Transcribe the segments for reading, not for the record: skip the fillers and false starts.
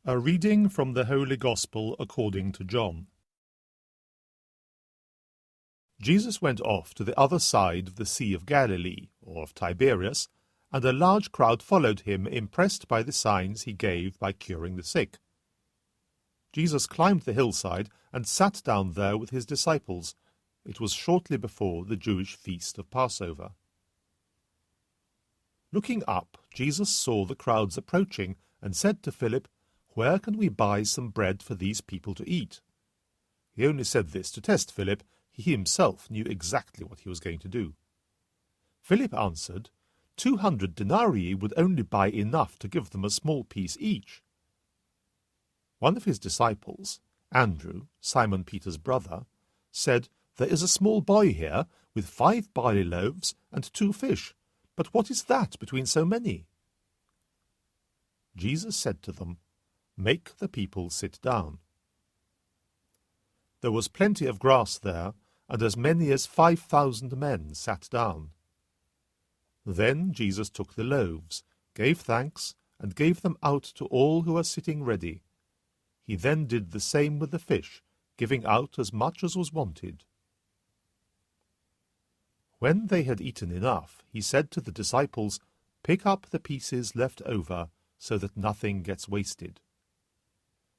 A reading from the Holy Gospel according to John. Jesus went off to the other side of the Sea of Galilee, or of Tiberias, and a large crowd followed him, impressed by the signs he gave by curing the sick. Jesus climbed the hillside and sat down there with his disciples. It was shortly before the Jewish feast of Passover. Looking up, Jesus saw the crowds approaching and said to Philip, "Where can we buy some bread for these people to eat?" He only said this to test Philip. He himself knew exactly what he was going to do. Philip answered, 200 denarii would only buy enough to give them a small piece each. One of his disciples, Andrew, Simon Peter's brother, said, "There is a small boy here with 5 barley loaves and 2 fish. But what is that between so many?" Jesus said to them, "Make the people sit down." There was plenty of grass there, and as many as 5,000 men sat down. Then Jesus took the loaves, gave thanks, and gave them out to all who were sitting ready. He then did the same with the fish, giving out as much as was wanted. When they had eaten enough, he said to the disciples, "Pick up the pieces left over, so that nothing gets wasted."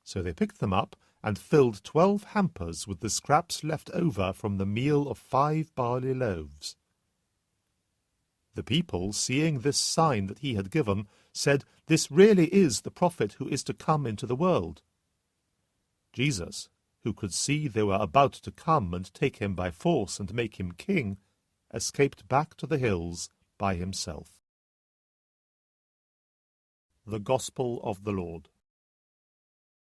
So they picked them up and filled 12 hampers with the scraps left over from the meal of 5 barley loaves. The people, seeing this sign that he had given, said, "This really is the prophet who is to come into the world." Jesus, who could see they were about to come and take him by force and make him king, escaped back to the hills by himself. The Gospel of the Lord.